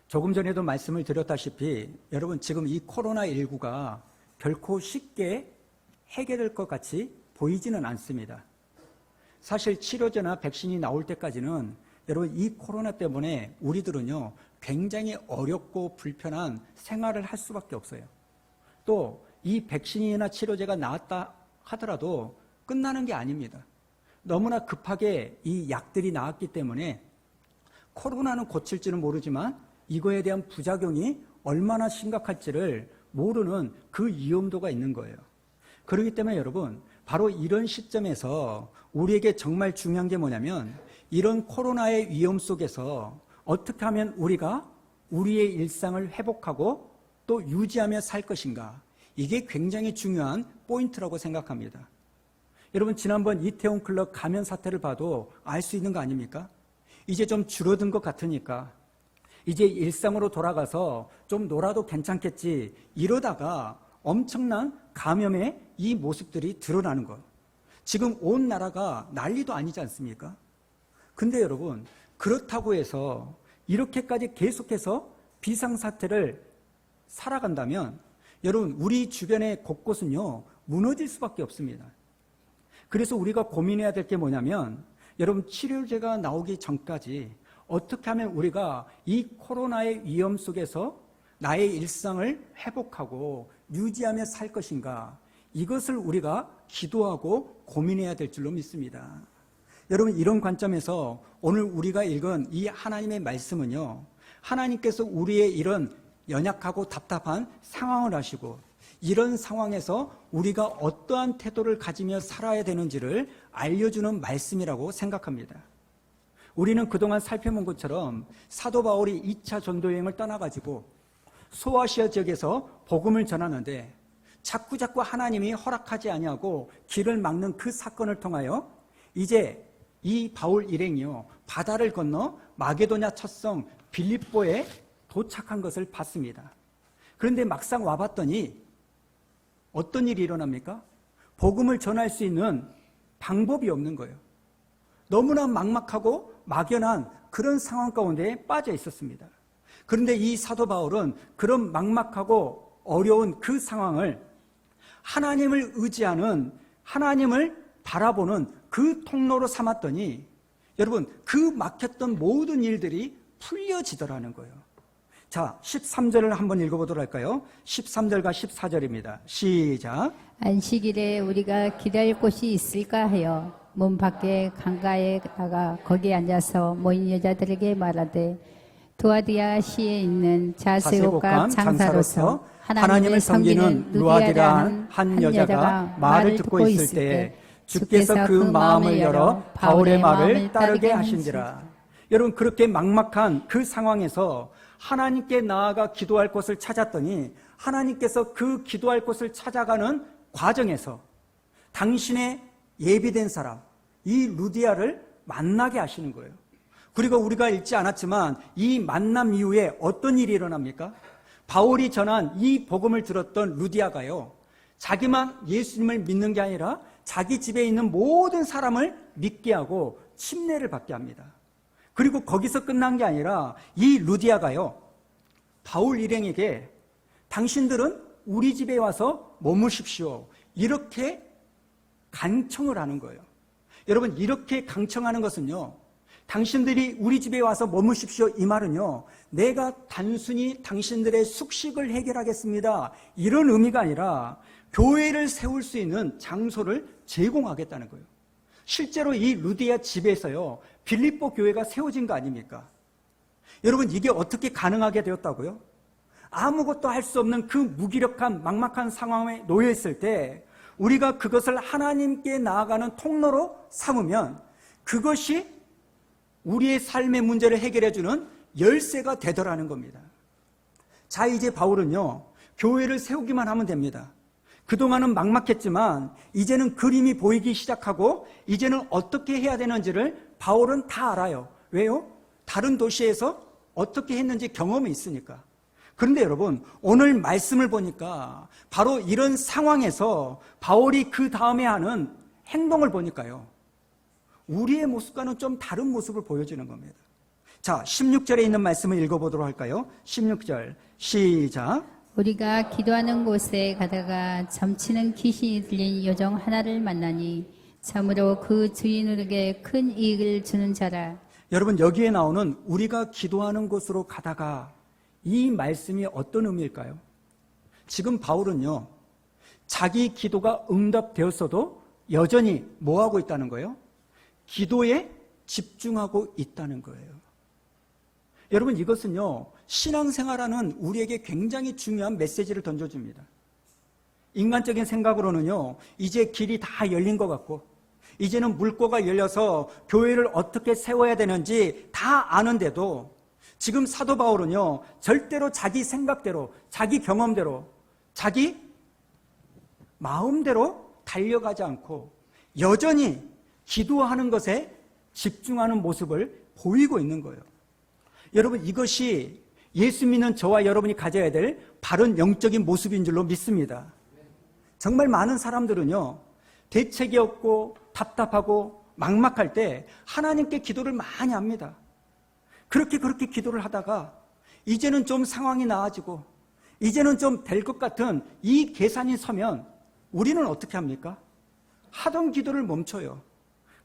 조금 전에도 말씀을 드렸다시피 여러분 지금 이 코로나19가 결코 쉽게 해결될 것 같이 보이지는 않습니다. 사실 치료제나 백신이 나올 때까지는 여러분 이 코로나 때문에 우리들은요 굉장히 어렵고 불편한 생활을 할 수밖에 없어요. 또 이 백신이나 치료제가 나왔다 하더라도 끝나는 게 아닙니다. 너무나 급하게 이 약들이 나왔기 때문에 코로나는 고칠지는 모르지만 이거에 대한 부작용이 얼마나 심각할지를 모르는 그 위험도가 있는 거예요. 그렇기 때문에 여러분 바로 이런 시점에서 우리에게 정말 중요한 게 뭐냐면 이런 코로나의 위험 속에서 어떻게 하면 우리가 우리의 일상을 회복하고 또 유지하며 살 것인가, 이게 굉장히 중요한 포인트라고 생각합니다. 여러분 지난번 이태원 클럽 감염 사태를 봐도 알 수 있는 거 아닙니까? 이제 좀 줄어든 것 같으니까 이제 일상으로 돌아가서 좀 놀아도 괜찮겠지 이러다가 엄청난 감염의 이 모습들이 드러나는 것. 지금 온 나라가 난리도 아니지 않습니까? 근데 여러분 그렇다고 해서 이렇게까지 계속해서 비상사태를 살아간다면 여러분 우리 주변의 곳곳은요 무너질 수밖에 없습니다. 그래서 우리가 고민해야 될 게 뭐냐면 여러분 치료제가 나오기 전까지 어떻게 하면 우리가 이 코로나의 위험 속에서 나의 일상을 회복하고 유지하며 살 것인가, 이것을 우리가 기도하고 고민해야 될 줄로 믿습니다. 여러분 이런 관점에서 오늘 우리가 읽은 이 하나님의 말씀은요 하나님께서 우리의 이런 연약하고 답답한 상황을 아시고 이런 상황에서 우리가 어떠한 태도를 가지며 살아야 되는지를 알려주는 말씀이라고 생각합니다. 우리는 그동안 살펴본 것처럼 사도 바울이 2차 전도여행을 떠나가지고 소아시아 지역에서 복음을 전하는데 자꾸자꾸 하나님이 허락하지 아니하고 길을 막는 그 사건을 통하여 이제 이 바울 일행이요 바다를 건너 마게도냐 첫 성 빌립보에 도착한 것을 봤습니다. 그런데 막상 와봤더니 어떤 일이 일어납니까? 복음을 전할 수 있는 방법이 없는 거예요. 너무나 막막하고 막연한 그런 상황 가운데 빠져 있었습니다. 그런데 이 사도 바울은 그런 막막하고 어려운 그 상황을 하나님을 의지하는, 하나님을 바라보는 그 통로로 삼았더니 여러분 그 막혔던 모든 일들이 풀려지더라는 거예요. 자, 13절을 한번 읽어보도록 할까요? 13절과 14절입니다. 시작. 안식일에 우리가 기다릴 곳이 있을까 하여 문 밖에 강가에 나가 거기에 앉아서 모인 여자들에게 말하되 두아디아 시에 있는 자세옥과 장사로서 하나님을 섬기는 루아디라는 한 여자가 말을 듣고 있을 때 주께서 그 마음을 열어 바울의 말을 따르게 하신지라. 여러분 그렇게 막막한 그 상황에서 하나님께 나아가 기도할 곳을 찾았더니 하나님께서 그 기도할 곳을 찾아가는 과정에서 당신의 예비된 사람 이 루디아를 만나게 하시는 거예요. 그리고 우리가 읽지 않았지만 이 만남 이후에 어떤 일이 일어납니까? 바울이 전한 이 복음을 들었던 루디아가요 자기만 예수님을 믿는 게 아니라 자기 집에 있는 모든 사람을 믿게 하고 침례를 받게 합니다. 그리고 거기서 끝난 게 아니라 이 루디아가요 바울 일행에게 당신들은 우리 집에 와서 머무십시오 이렇게 간청을 하는 거예요. 여러분 이렇게 강청하는 것은요 당신들이 우리 집에 와서 머무십시오 이 말은요 내가 단순히 당신들의 숙식을 해결하겠습니다 이런 의미가 아니라 교회를 세울 수 있는 장소를 제공하겠다는 거예요. 실제로 이 루디아 집에서요 빌립보 교회가 세워진 거 아닙니까? 여러분 이게 어떻게 가능하게 되었다고요? 아무것도 할 수 없는 그 무기력한 막막한 상황에 놓여 있을 때 우리가 그것을 하나님께 나아가는 통로로 삼으면 그것이 우리의 삶의 문제를 해결해 주는 열쇠가 되더라는 겁니다. 자, 이제 바울은요 교회를 세우기만 하면 됩니다. 그동안은 막막했지만 이제는 그림이 보이기 시작하고 이제는 어떻게 해야 되는지를 바울은 다 알아요. 왜요? 다른 도시에서 어떻게 했는지 경험이 있으니까. 그런데 여러분 오늘 말씀을 보니까 바로 이런 상황에서 바울이 그 다음에 하는 행동을 보니까요 우리의 모습과는 좀 다른 모습을 보여주는 겁니다. 자, 16절에 있는 말씀을 읽어보도록 할까요? 16절 시작. 우리가 기도하는 곳에 가다가 점치는 귀신이 들린 요정 하나를 만나니 참으로 그 주인에게 큰 이익을 주는 자라. 여러분, 여기에 나오는 우리가 기도하는 곳으로 가다가 이 말씀이 어떤 의미일까요? 지금 바울은요, 자기 기도가 응답되었어도 여전히 뭐 하고 있다는 거예요? 기도에 집중하고 있다는 거예요. 여러분, 이것은요, 신앙생활하는 우리에게 굉장히 중요한 메시지를 던져줍니다. 인간적인 생각으로는요, 이제 길이 다 열린 것 같고, 이제는 물꼬가 열려서 교회를 어떻게 세워야 되는지 다 아는데도 지금 사도 바울은요, 절대로 자기 생각대로, 자기 경험대로, 자기 마음대로 달려가지 않고 여전히 기도하는 것에 집중하는 모습을 보이고 있는 거예요. 여러분, 이것이 예수 믿는 저와 여러분이 가져야 될 바른 영적인 모습인 줄로 믿습니다. 정말 많은 사람들은요, 대책이 없고 답답하고 막막할 때 하나님께 기도를 많이 합니다. 그렇게 기도를 하다가 이제는 좀 상황이 나아지고 이제는 좀 될 것 같은 이 계산이 서면 우리는 어떻게 합니까? 하던 기도를 멈춰요.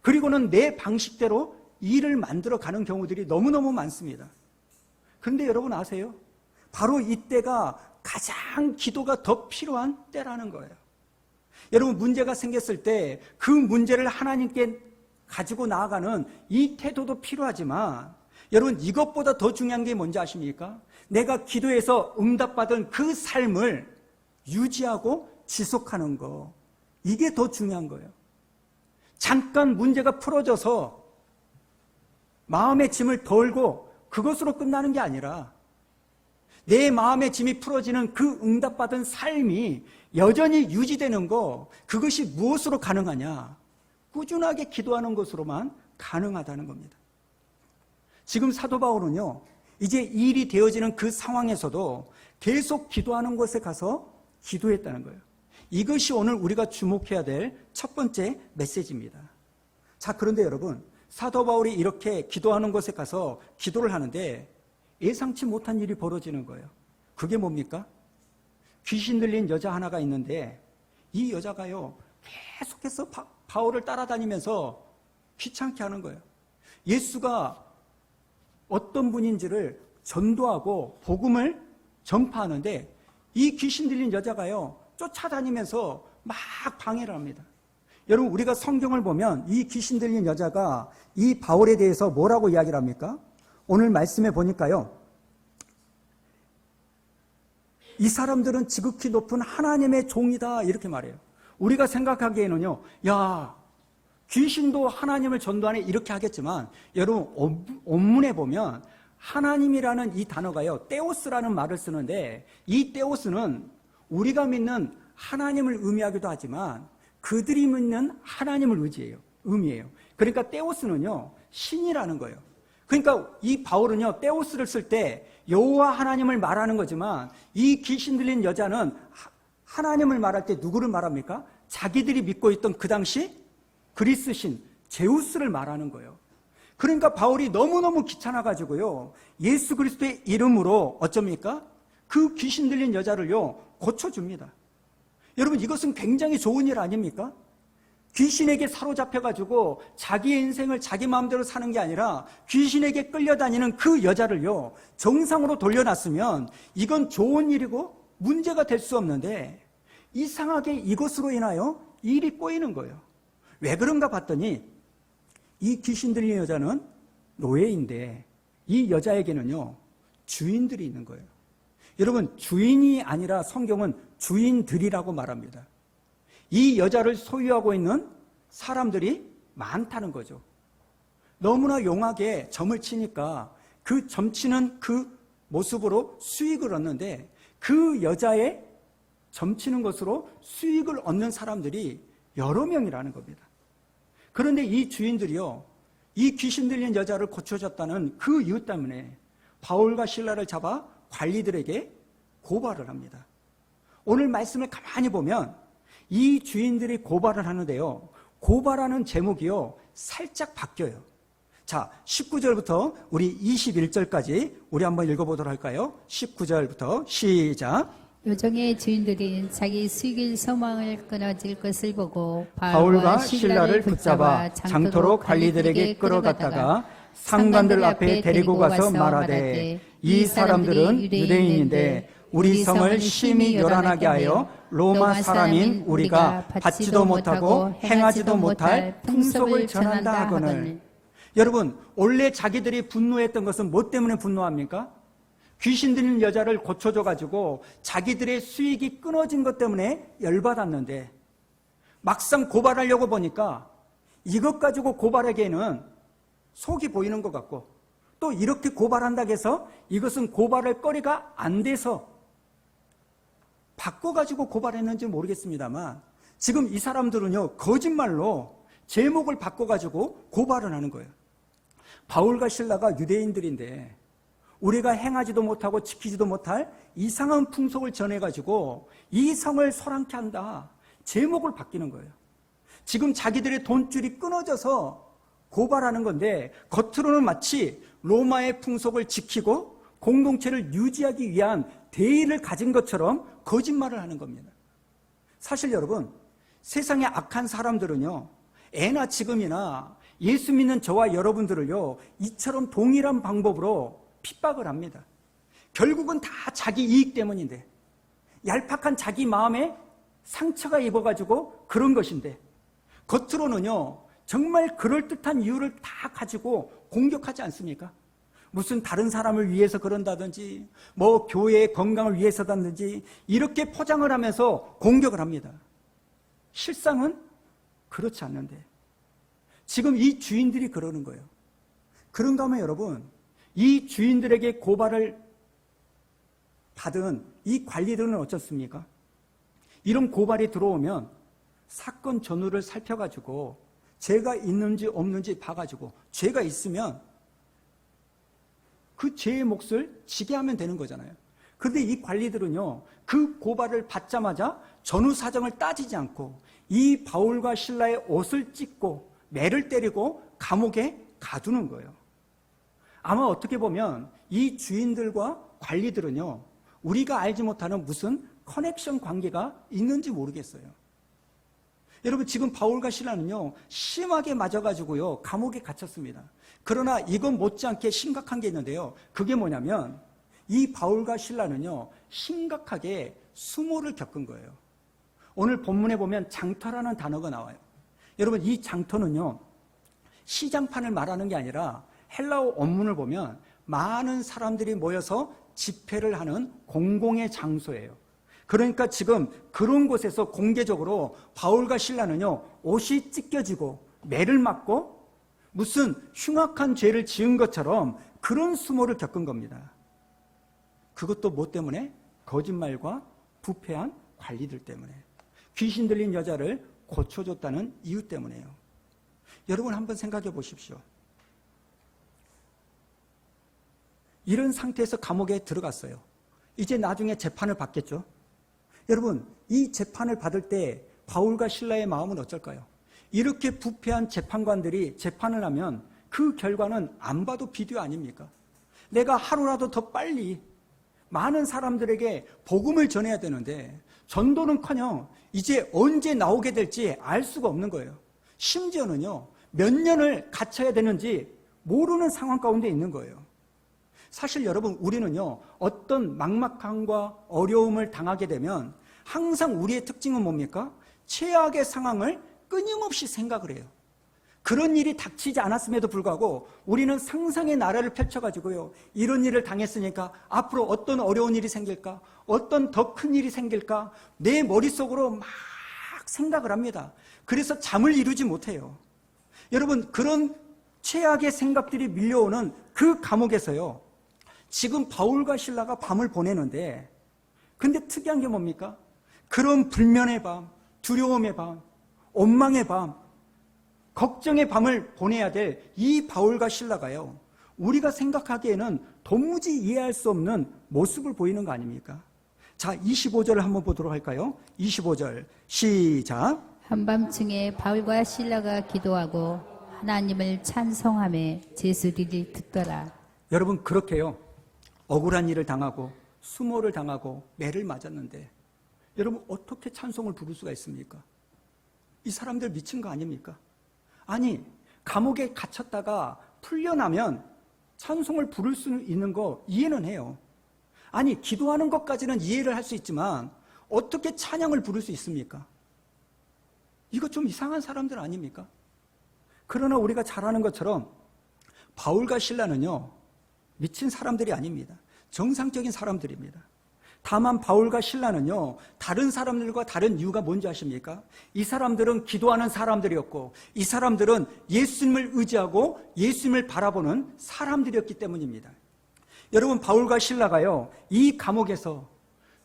그리고는 내 방식대로 일을 만들어 가는 경우들이 너무너무 많습니다. 그런데 여러분 아세요? 바로 이때가 가장 기도가 더 필요한 때라는 거예요. 여러분, 문제가 생겼을 때 그 문제를 하나님께 가지고 나아가는 이 태도도 필요하지만 여러분, 이것보다 더 중요한 게 뭔지 아십니까? 내가 기도해서 응답받은 그 삶을 유지하고 지속하는 거, 이게 더 중요한 거예요. 잠깐 문제가 풀어져서 마음의 짐을 덜고 그것으로 끝나는 게 아니라 내 마음의 짐이 풀어지는 그 응답받은 삶이 여전히 유지되는 거, 그것이 무엇으로 가능하냐? 꾸준하게 기도하는 것으로만 가능하다는 겁니다. 지금 사도 바울은요, 이제 일이 되어지는 그 상황에서도 계속 기도하는 곳에 가서 기도했다는 거예요. 이것이 오늘 우리가 주목해야 될 첫 번째 메시지입니다. 자, 그런데 여러분, 사도 바울이 이렇게 기도하는 곳에 가서 기도를 하는데 예상치 못한 일이 벌어지는 거예요. 그게 뭡니까? 귀신 들린 여자 하나가 있는데 이 여자가요, 계속해서 바울을 따라다니면서 귀찮게 하는 거예요. 예수가 어떤 분인지를 전도하고 복음을 전파하는데 이 귀신 들린 여자가요, 쫓아다니면서 막 방해를 합니다. 여러분, 우리가 성경을 보면 이 귀신 들린 여자가 이 바울에 대해서 뭐라고 이야기를 합니까? 오늘 말씀에 보니까요, 이 사람들은 지극히 높은 하나님의 종이다, 이렇게 말해요. 우리가 생각하기에는요, 야, 귀신도 하나님을 전도하네, 이렇게 하겠지만 여러분, 원문에 보면 하나님이라는 이 단어가요, 떼오스라는 말을 쓰는데 이 떼오스는 우리가 믿는 하나님을 의미하기도 하지만 그들이 믿는 하나님을 의미해요. 그러니까 떼오스는요, 신이라는 거예요. 그러니까 이 바울은요, 떼오스를 쓸 때 여호와 하나님을 말하는 거지만 이 귀신 들린 여자는 하나님을 말할 때 누구를 말합니까? 자기들이 믿고 있던 그 당시 그리스 신 제우스를 말하는 거예요. 그러니까 바울이 너무너무 귀찮아가지고요, 예수 그리스도의 이름으로 어쩝니까? 그 귀신 들린 여자를요, 고쳐줍니다. 여러분, 이것은 굉장히 좋은 일 아닙니까? 귀신에게 사로잡혀가지고 자기의 인생을 자기 마음대로 사는 게 아니라 귀신에게 끌려다니는 그 여자를요, 정상으로 돌려놨으면 이건 좋은 일이고 문제가 될 수 없는데 이상하게 이것으로 인하여 일이 꼬이는 거예요. 왜 그런가 봤더니 이 귀신 들린 여자는 노예인데 이 여자에게는요, 주인들이 있는 거예요. 여러분, 주인이 아니라 성경은 주인들이라고 말합니다. 이 여자를 소유하고 있는 사람들이 많다는 거죠. 너무나 용하게 점을 치니까 그 점치는 그 모습으로 수익을 얻는데 그 여자의 점치는 것으로 수익을 얻는 사람들이 여러 명이라는 겁니다. 그런데 이 주인들이요, 이 귀신 들린 여자를 고쳐줬다는 그 이유 때문에 바울과 실라를 잡아 관리들에게 고발을 합니다. 오늘 말씀을 가만히 보면 이 주인들이 고발을 하는데요, 고발하는 제목이요, 살짝 바뀌어요. 자, 19절부터 우리 21절까지 우리 한번 읽어보도록 할까요? 19절부터 시작. 요정의 주인들이 자기 수익일 소망을 끊어질 것을 보고 바울과 신라를 붙잡아 장터로 관리들에게 끌어갔다가 상관들 앞에 데리고 가서 말하되 이 사람들은 유대인인데 우리 성을 심히 요란하게 하여 로마 사람인 우리가 받지도 못하고 행하지도 못할 풍속을 전한다 하거늘. 여러분, 원래 자기들이 분노했던 것은 뭐 때문에 분노합니까? 귀신 들린 여자를 고쳐줘가지고 자기들의 수익이 끊어진 것 때문에 열받았는데 막상 고발하려고 보니까 이것 가지고 고발하기에는 속이 보이는 것 같고 또 이렇게 고발한다고 해서 이것은 고발할 거리가 안 돼서 바꿔가지고 고발했는지 모르겠습니다만 지금 이 사람들은요 거짓말로 제목을 바꿔가지고 고발을 하는 거예요. 바울과 신라가 유대인들인데 우리가 행하지도 못하고 지키지도 못할 이상한 풍속을 전해가지고 이 성을 소란케 한다. 제목을 바뀌는 거예요. 지금 자기들의 돈줄이 끊어져서 고발하는 건데 겉으로는 마치 로마의 풍속을 지키고 공동체를 유지하기 위한 대의를 가진 것처럼 거짓말을 하는 겁니다. 사실 여러분, 세상의 악한 사람들은요, 애나 지금이나 예수 믿는 저와 여러분들을요, 이처럼 동일한 방법으로 핍박을 합니다. 결국은 다 자기 이익 때문인데, 얄팍한 자기 마음에 상처가 입어가지고 그런 것인데, 겉으로는요, 정말 그럴듯한 이유를 다 가지고 공격하지 않습니까? 무슨 다른 사람을 위해서 그런다든지, 뭐 교회의 건강을 위해서다든지, 이렇게 포장을 하면서 공격을 합니다. 실상은 그렇지 않는데, 지금 이 주인들이 그러는 거예요. 그런가 하면 여러분, 이 주인들에게 고발을 받은 이 관리들은 어떻습니까? 이런 고발이 들어오면 사건 전후를 살펴가지고 죄가 있는지 없는지 봐가지고 죄가 있으면 그 죄의 몫을 지게 하면 되는 거잖아요. 그런데 이 관리들은요, 그 고발을 받자마자 전후 사정을 따지지 않고 이 바울과 신라의 옷을 찢고 매를 때리고 감옥에 가두는 거예요. 아마 어떻게 보면 이 주인들과 관리들은요, 우리가 알지 못하는 무슨 커넥션 관계가 있는지 모르겠어요. 여러분, 지금 바울과 신라는요, 심하게 맞아가지고요, 감옥에 갇혔습니다. 그러나 이건 못지않게 심각한 게 있는데요. 그게 뭐냐면, 이 바울과 신라는요, 심각하게 수모를 겪은 거예요. 오늘 본문에 보면 장터라는 단어가 나와요. 여러분, 이 장터는요, 시장판을 말하는 게 아니라 헬라어 원문을 보면 많은 사람들이 모여서 집회를 하는 공공의 장소예요. 그러니까 지금 그런 곳에서 공개적으로 바울과 신라는요, 옷이 찢겨지고 매를 맞고 무슨 흉악한 죄를 지은 것처럼 그런 수모를 겪은 겁니다. 그것도 뭐 때문에? 거짓말과 부패한 관리들 때문에. 귀신 들린 여자를 고쳐줬다는 이유 때문에요. 여러분 한번 생각해 보십시오. 이런 상태에서 감옥에 들어갔어요. 이제 나중에 재판을 받겠죠. 여러분, 이 재판을 받을 때 바울과 신라의 마음은 어쩔까요? 이렇게 부패한 재판관들이 재판을 하면 그 결과는 안 봐도 비디오 아닙니까? 내가 하루라도 더 빨리 많은 사람들에게 복음을 전해야 되는데 전도는커녕 이제 언제 나오게 될지 알 수가 없는 거예요. 심지어는요, 몇 년을 갇혀야 되는지 모르는 상황 가운데 있는 거예요. 사실 여러분, 우리는요, 어떤 막막함과 어려움을 당하게 되면 항상 우리의 특징은 뭡니까? 최악의 상황을 끊임없이 생각을 해요. 그런 일이 닥치지 않았음에도 불구하고 우리는 상상의 나라를 펼쳐가지고요, 이런 일을 당했으니까 앞으로 어떤 어려운 일이 생길까? 어떤 더 큰 일이 생길까? 내 머릿속으로 막 생각을 합니다. 그래서 잠을 이루지 못해요. 여러분, 그런 최악의 생각들이 밀려오는 그 감옥에서요, 지금 바울과 신라가 밤을 보내는데, 근데 특이한 게 뭡니까? 그런 불면의 밤, 두려움의 밤, 원망의 밤, 걱정의 밤을 보내야 될 이 바울과 신라가요, 우리가 생각하기에는 도무지 이해할 수 없는 모습을 보이는 거 아닙니까? 자, 25절을 한번 보도록 할까요? 25절 시작. 한밤중에 바울과 신라가 기도하고 하나님을 찬송하며 제수리를 듣더라. 여러분, 그렇게요. 억울한 일을 당하고 수모를 당하고 매를 맞았는데 여러분 어떻게 찬송을 부를 수가 있습니까? 이 사람들 미친 거 아닙니까? 아니, 감옥에 갇혔다가 풀려나면 찬송을 부를 수 있는 거 이해는 해요. 아니, 기도하는 것까지는 이해를 할 수 있지만 어떻게 찬양을 부를 수 있습니까? 이거 좀 이상한 사람들 아닙니까? 그러나 우리가 잘 아는 것처럼 바울과 실라는요, 미친 사람들이 아닙니다. 정상적인 사람들입니다. 다만 바울과 실라는요, 다른 사람들과 다른 이유가 뭔지 아십니까? 이 사람들은 기도하는 사람들이었고 이 사람들은 예수님을 의지하고 예수님을 바라보는 사람들이었기 때문입니다. 여러분, 바울과 실라가요, 이 감옥에서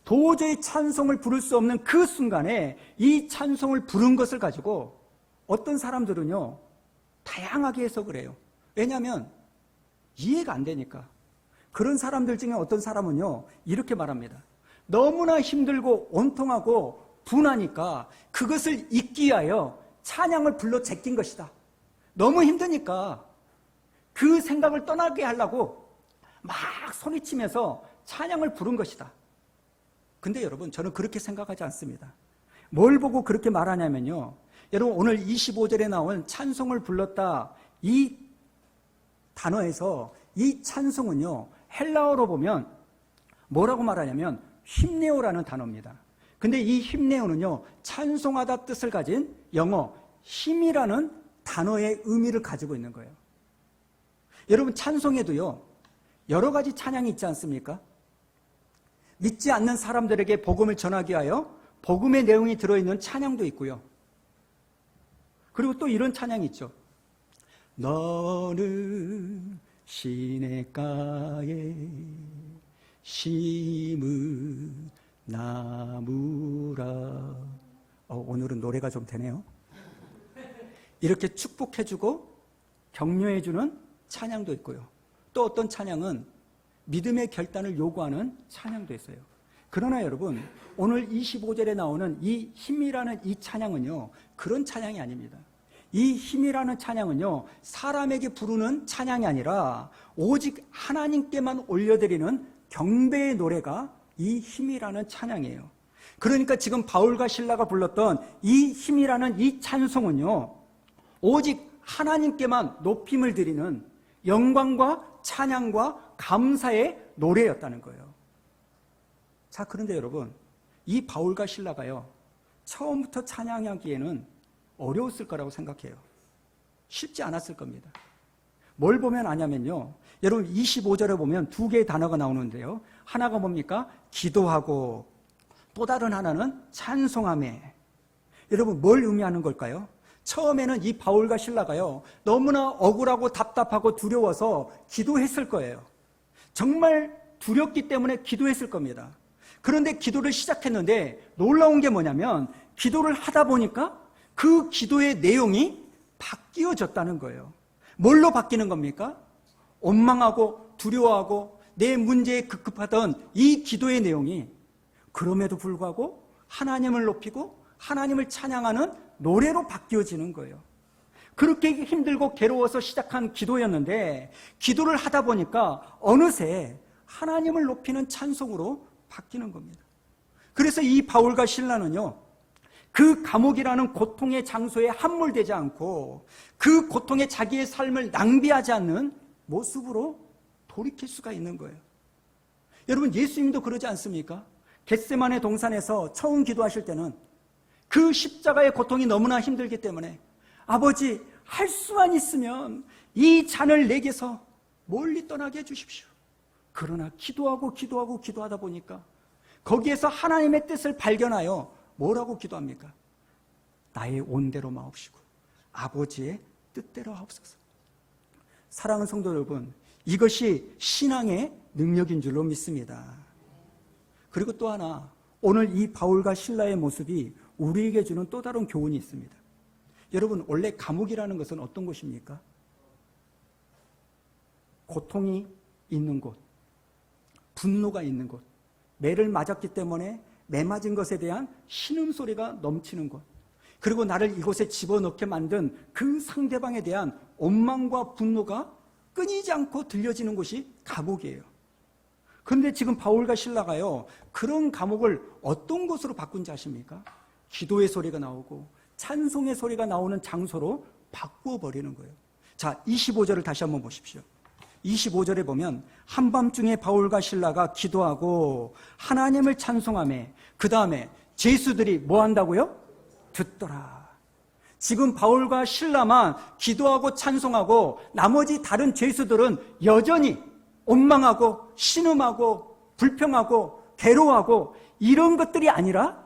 도저히 찬송을 부를 수 없는 그 순간에 이 찬송을 부른 것을 가지고 어떤 사람들은요, 다양하게 해석을 해요. 왜냐하면 이해가 안 되니까. 그런 사람들 중에 어떤 사람은요, 이렇게 말합니다. 너무나 힘들고 온통하고 분하니까 그것을 잊기 위하여 찬양을 불러 제낀 것이다. 너무 힘드니까 그 생각을 떠나게 하려고 막 소리치면서 찬양을 부른 것이다. 근데 여러분, 저는 그렇게 생각하지 않습니다. 뭘 보고 그렇게 말하냐면요, 여러분, 오늘 25절에 나온 찬송을 불렀다, 이 단어에서 이 찬송은요, 헬라어로 보면 뭐라고 말하냐면 힘내오라는 단어입니다. 근데 이 힘내오는요, 찬송하다 뜻을 가진 영어 힘이라는 단어의 의미를 가지고 있는 거예요. 여러분, 찬송에도요, 여러 가지 찬양이 있지 않습니까? 믿지 않는 사람들에게 복음을 전하기 위하여 복음의 내용이 들어있는 찬양도 있고요. 그리고 또 이런 찬양이 있죠. 너는 시냇가에 심은 나무라. 오늘은 노래가 좀 되네요. 이렇게 축복해주고 격려해주는 찬양도 있고요. 또 어떤 찬양은 믿음의 결단을 요구하는 찬양도 있어요. 그러나 여러분, 오늘 25절에 나오는 이 힘이라는 이 찬양은요, 그런 찬양이 아닙니다. 이 힘이라는 찬양은요, 사람에게 부르는 찬양이 아니라 오직 하나님께만 올려드리는 경배의 노래가 이 힘이라는 찬양이에요. 그러니까 지금 바울과 실라가 불렀던 이 힘이라는 이 찬송은요, 오직 하나님께만 높임을 드리는 영광과 찬양과 감사의 노래였다는 거예요. 자, 그런데 여러분, 이 바울과 실라가요, 처음부터 찬양하기에는 어려웠을 거라고 생각해요. 쉽지 않았을 겁니다. 뭘 보면 아냐면요, 여러분 25절에 보면 두 개의 단어가 나오는데요, 하나가 뭡니까? 기도하고, 또 다른 하나는 찬송하매. 여러분, 뭘 의미하는 걸까요? 처음에는 이 바울과 실라가요, 너무나 억울하고 답답하고 두려워서 기도했을 거예요. 정말 두렵기 때문에 기도했을 겁니다. 그런데 기도를 시작했는데 놀라운 게 뭐냐면, 기도를 하다 보니까 그 기도의 내용이 바뀌어졌다는 거예요. 뭘로 바뀌는 겁니까? 원망하고 두려워하고 내 문제에 급급하던 이 기도의 내용이 그럼에도 불구하고 하나님을 높이고 하나님을 찬양하는 노래로 바뀌어지는 거예요. 그렇게 힘들고 괴로워서 시작한 기도였는데, 기도를 하다 보니까 어느새 하나님을 높이는 찬송으로 바뀌는 겁니다. 그래서 이 바울과 실라는요, 그 감옥이라는 고통의 장소에 함몰되지 않고 그 고통에 자기의 삶을 낭비하지 않는 모습으로 돌이킬 수가 있는 거예요. 여러분, 예수님도 그러지 않습니까? 겟세마네 동산에서 처음 기도하실 때는 그 십자가의 고통이 너무나 힘들기 때문에, 아버지, 할 수만 있으면 이 잔을 내게서 멀리 떠나게 해주십시오. 그러나 기도하다 보니까 거기에서 하나님의 뜻을 발견하여 뭐라고 기도합니까? 나의 온대로 마옵시고 아버지의 뜻대로 하옵소서. 사랑하는 성도 여러분, 이것이 신앙의 능력인 줄로 믿습니다. 그리고 또 하나, 오늘 이 바울과 실라의 모습이 우리에게 주는 또 다른 교훈이 있습니다. 여러분, 원래 감옥이라는 것은 어떤 곳입니까? 고통이 있는 곳, 분노가 있는 곳, 매를 맞았기 때문에 매 맞은 것에 대한 신음소리가 넘치는 곳, 그리고 나를 이곳에 집어넣게 만든 그 상대방에 대한 원망과 분노가 끊이지 않고 들려지는 곳이 감옥이에요. 그런데 지금 바울과 실라가요, 그런 감옥을 어떤 곳으로 바꾼지 아십니까? 기도의 소리가 나오고 찬송의 소리가 나오는 장소로 바꾸어 버리는 거예요. 자, 25절을 다시 한번 보십시오. 25절에 보면 한밤중에 바울과 실라가 기도하고 하나님을 찬송하며 그 다음에 죄수들이 뭐 한다고요? 듣더라. 지금 바울과 실라만 기도하고 찬송하고 나머지 다른 죄수들은 여전히 원망하고 신음하고 불평하고 괴로워하고 이런 것들이 아니라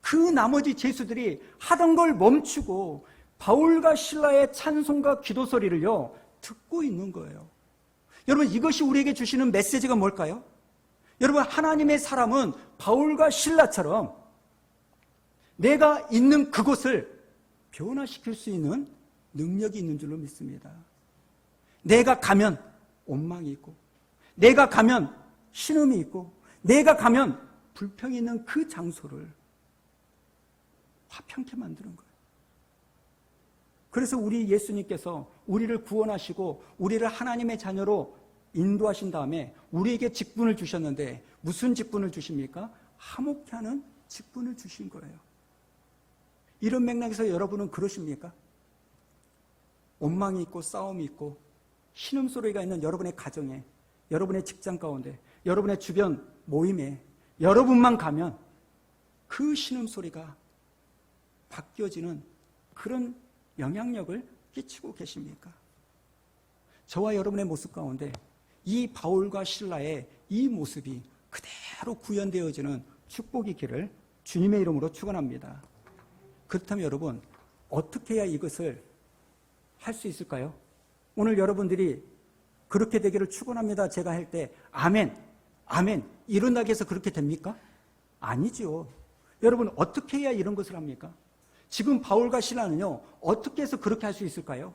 그 나머지 죄수들이 하던 걸 멈추고 바울과 실라의 찬송과 기도 소리를요 듣고 있는 거예요. 여러분, 이것이 우리에게 주시는 메시지가 뭘까요? 여러분, 하나님의 사람은 바울과 실라처럼 내가 있는 그곳을 변화시킬 수 있는 능력이 있는 줄로 믿습니다. 내가 가면 원망이 있고, 내가 가면 신음이 있고, 내가 가면 불평이 있는 그 장소를 화평케 만드는 거예요. 그래서 우리 예수님께서 우리를 구원하시고 우리를 하나님의 자녀로 인도하신 다음에 우리에게 직분을 주셨는데 무슨 직분을 주십니까? 화목케 하는 직분을 주신 거예요. 이런 맥락에서 여러분은 그러십니까? 원망이 있고 싸움이 있고 신음소리가 있는 여러분의 가정에, 여러분의 직장 가운데, 여러분의 주변 모임에 여러분만 가면 그 신음소리가 바뀌어지는 그런 영향력을 끼치고 계십니까? 저와 여러분의 모습 가운데 이 바울과 실라의 이 모습이 그대로 구현되어지는 축복의 길을 주님의 이름으로 축원합니다. 그렇다면 여러분, 어떻게 해야 이것을 할 수 있을까요? 오늘 여러분들이 그렇게 되기를 축원합니다 제가 할 때 아멘, 아멘 이런다고 해서 그렇게 됩니까? 아니죠. 여러분, 어떻게 해야 이런 것을 합니까? 지금 바울과 실라는요 어떻게 해서 그렇게 할 수 있을까요?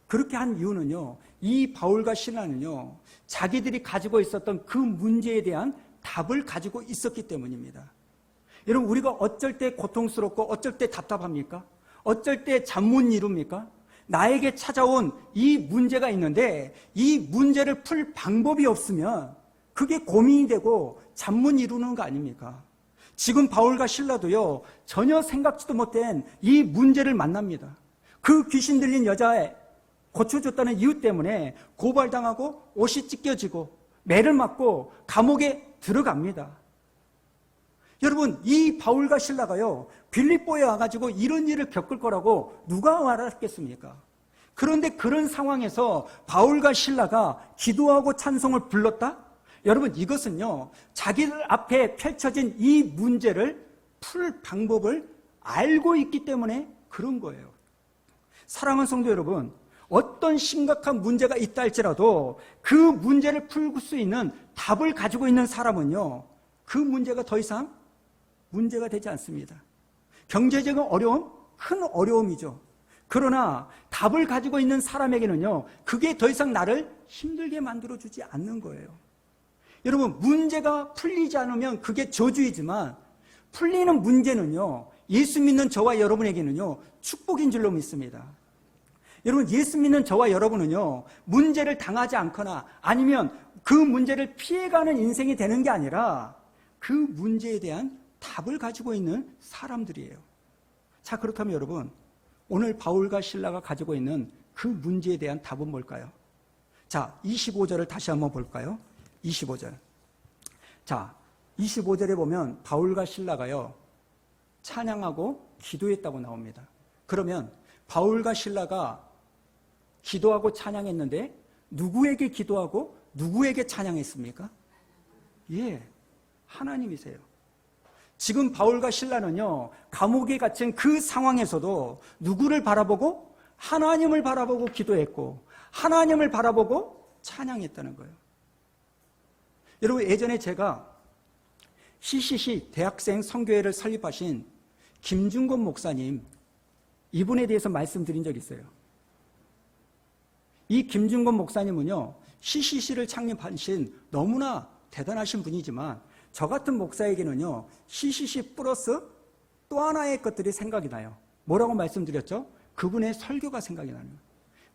그렇게 한 이유는요, 이 바울과 실라는요 자기들이 가지고 있었던 그 문제에 대한 답을 가지고 있었기 때문입니다. 여러분, 우리가 어쩔 때 고통스럽고 어쩔 때 답답합니까? 어쩔 때 잠 못 이룹니까? 나에게 찾아온 이 문제가 있는데 이 문제를 풀 방법이 없으면 그게 고민이 되고 잠 못 이루는 거 아닙니까? 지금 바울과 실라도요 전혀 생각지도 못한 이 문제를 만납니다. 그 귀신 들린 여자애 고쳐줬다는 이유 때문에 고발당하고 옷이 찢겨지고 매를 맞고 감옥에 들어갑니다. 여러분, 이 바울과 실라가요 빌립보에 와가지고 이런 일을 겪을 거라고 누가 알았겠습니까? 그런데 그런 상황에서 바울과 실라가 기도하고 찬송을 불렀다? 여러분, 이것은요 자기들 앞에 펼쳐진 이 문제를 풀 방법을 알고 있기 때문에 그런 거예요. 사랑하는 성도 여러분, 어떤 심각한 문제가 있다 할지라도 그 문제를 풀 수 있는 답을 가지고 있는 사람은요 그 문제가 더 이상 문제가 되지 않습니다. 경제적인 어려움, 큰 어려움이죠. 그러나 답을 가지고 있는 사람에게는요 그게 더 이상 나를 힘들게 만들어주지 않는 거예요. 여러분, 문제가 풀리지 않으면 그게 저주이지만 풀리는 문제는요 예수 믿는 저와 여러분에게는요 축복인 줄로 믿습니다. 여러분, 예수 믿는 저와 여러분은요 문제를 당하지 않거나 아니면 그 문제를 피해가는 인생이 되는 게 아니라 그 문제에 대한 답을 가지고 있는 사람들이에요. 자, 그렇다면 여러분, 오늘 바울과 실라가 가지고 있는 그 문제에 대한 답은 뭘까요? 자, 25절을 다시 한번 볼까요? 25절. 자, 25절에 보면 바울과 실라가요 찬양하고 기도했다고 나옵니다. 그러면 바울과 실라가 기도하고 찬양했는데 누구에게 기도하고 누구에게 찬양했습니까? 예, 하나님이세요. 지금 바울과 실라는요 감옥에 갇힌 그 상황에서도 누구를 바라보고? 하나님을 바라보고 기도했고 하나님을 바라보고 찬양했다는 거예요. 여러분, 예전에 제가 CCC 대학생 선교회를 설립하신 김준건 목사님, 이분에 대해서 말씀드린 적이 있어요. 이 김준건 목사님은요 CCC를 창립하신 너무나 대단하신 분이지만 저 같은 목사에게는요 CCC 플러스 또 하나의 것들이 생각이 나요. 뭐라고 말씀드렸죠? 그분의 설교가 생각이 나는 거예요.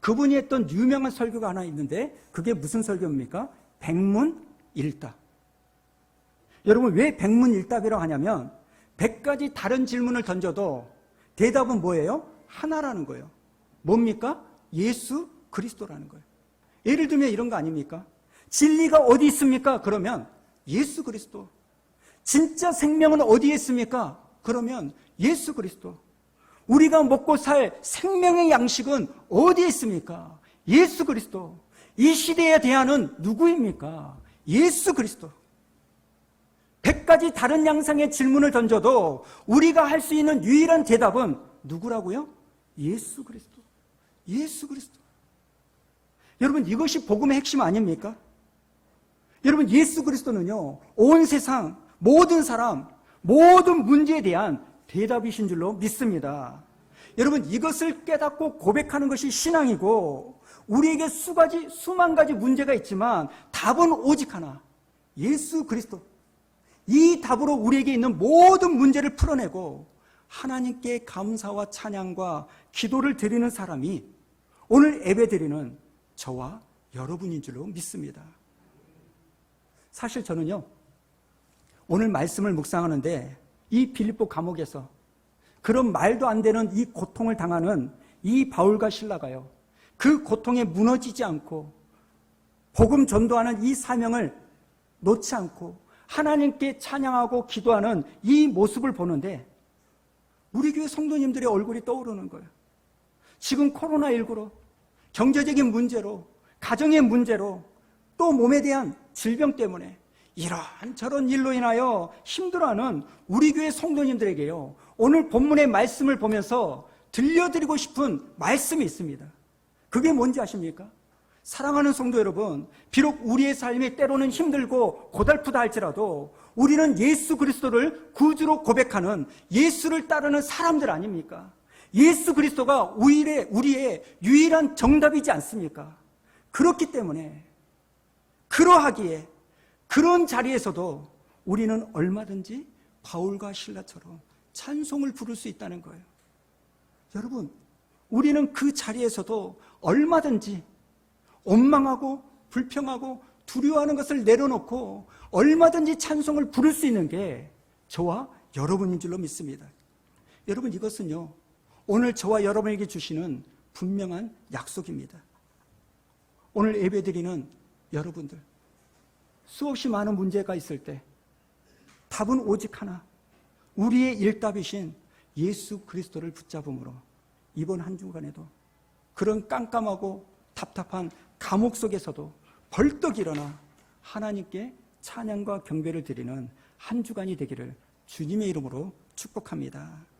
그분이 했던 유명한 설교가 하나 있는데 그게 무슨 설교입니까? 백문일답. 여러분 왜 백문일답이라고 하냐면 100가지 다른 질문을 던져도 대답은 뭐예요? 하나라는 거예요. 뭡니까? 예수 그리스도라는 거예요. 예를 들면 이런 거 아닙니까? 진리가 어디 있습니까? 그러면 예수 그리스도. 진짜 생명은 어디에 있습니까? 그러면 예수 그리스도. 우리가 먹고 살 생명의 양식은 어디에 있습니까? 예수 그리스도. 이 시대의 대안은 누구입니까? 예수 그리스도. 100가지 다른 양상의 질문을 던져도 우리가 할 수 있는 유일한 대답은 누구라고요? 예수 그리스도. 예수 그리스도. 여러분 이것이 복음의 핵심 아닙니까? 여러분 예수 그리스도는요 온 세상 모든 사람 모든 문제에 대한 대답이신 줄로 믿습니다. 여러분 이것을 깨닫고 고백하는 것이 신앙이고 우리에게 수만 가지 문제가 있지만 답은 오직 하나 예수 그리스도. 이 답으로 우리에게 있는 모든 문제를 풀어내고 하나님께 감사와 찬양과 기도를 드리는 사람이 오늘 예배드리는 저와 여러분인 줄로 믿습니다. 사실 저는요 오늘 말씀을 묵상하는데 이 빌립보 감옥에서 그런 말도 안 되는 이 고통을 당하는 이 바울과 실라가요 그 고통에 무너지지 않고 복음 전도하는 이 사명을 놓지 않고 하나님께 찬양하고 기도하는 이 모습을 보는데 우리 교회 성도님들의 얼굴이 떠오르는 거예요. 지금 코로나19로 경제적인 문제로 가정의 문제로 또 몸에 대한 질병 때문에 이런저런 일로 인하여 힘들어하는 우리 교회 성도님들에게요 오늘 본문의 말씀을 보면서 들려드리고 싶은 말씀이 있습니다. 그게 뭔지 아십니까? 사랑하는 성도 여러분, 비록 우리의 삶이 때로는 힘들고 고달프다 할지라도 우리는 예수 그리스도를 구주로 고백하는 예수를 따르는 사람들 아닙니까? 예수 그리스도가 우리의 유일한 정답이지 않습니까? 그렇기 때문에 그러하기에 그런 자리에서도 우리는 얼마든지 바울과 실라처럼 찬송을 부를 수 있다는 거예요. 여러분, 우리는 그 자리에서도 얼마든지 원망하고 불평하고 두려워하는 것을 내려놓고 얼마든지 찬송을 부를 수 있는 게 저와 여러분인 줄로 믿습니다. 여러분 이것은요 오늘 저와 여러분에게 주시는 분명한 약속입니다. 오늘 예배드리는 여러분들 수없이 많은 문제가 있을 때 답은 오직 하나 우리의 일답이신 예수 그리스도를 붙잡음으로 이번 한 주간에도 그런 깜깜하고 답답한 감옥 속에서도 벌떡 일어나 하나님께 찬양과 경배를 드리는 한 주간이 되기를 주님의 이름으로 축복합니다.